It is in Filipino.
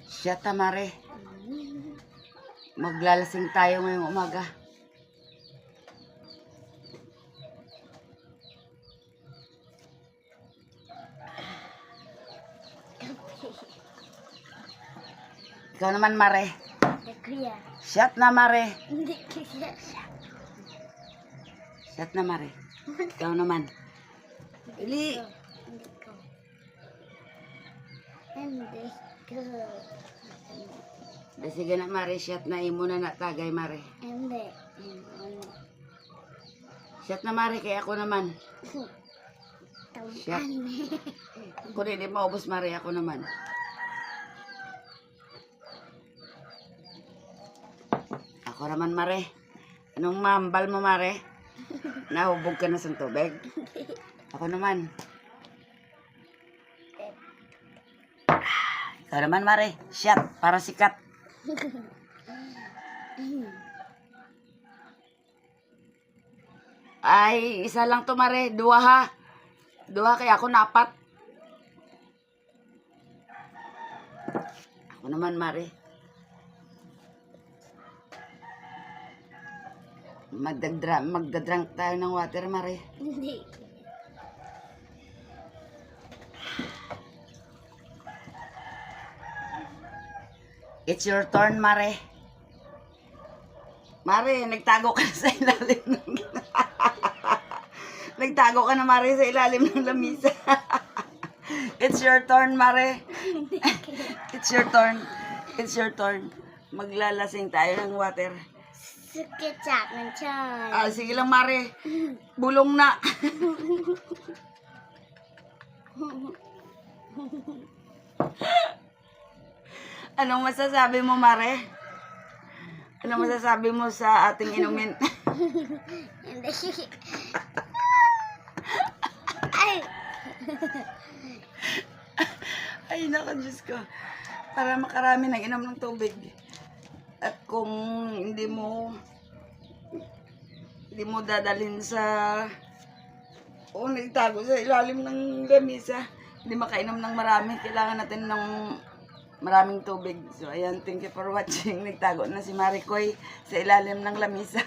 Siya tamare. Maglalasing tayo ngayong umaga. Ikaw naman, Mare. Kuya. Shot na, Mare. Hindi kuya. Shot na, Mare. Ikaw naman. Ili. Hindi ko. Hindi ko. Sige na, Mare. Shot na. Imo na natagay, Mare. Hindi. Shot na, Mare. Kaya ako naman. Shot. Kung hindi maubos, Mare. Ako naman. Ako naman, Mare. Anong mambal mo, Mare? Nahubog ka na sa tubig? Ako naman. Ikaw naman, Mare. Shot. Para sikat. Ay, isa lang to, Mare. Dua, ha? Dua, kaya ako napat. Ako naman, Mare. Magdadrank tayo ng water, Mare. Hindi. It's your turn, Mare. Mare, nagtago ka na sa ilalim ng... Nagtago ka na, Mare, sa ilalim ng lamisa. It's your turn, Mare. It's your turn. It's your turn. Maglalasing tayo ng water. Sakit sa akin tiyan. Ah, sige lang, Mare. Bulong na. Anong masasabi mo, Mare? Anong masasabi mo sa ating inumin? Hindi. Ay! Ay, naku, Diyos ko. Para makarami ng inom ng tubig. At kung hindi mo dadalhin sa nagtago sa ilalim ng lamisa, hindi makainom ng marami. Kailangan natin ng maraming tubig. So, ayan, thank you for watching. Nagtago na si Maricoy sa ilalim ng lamisa.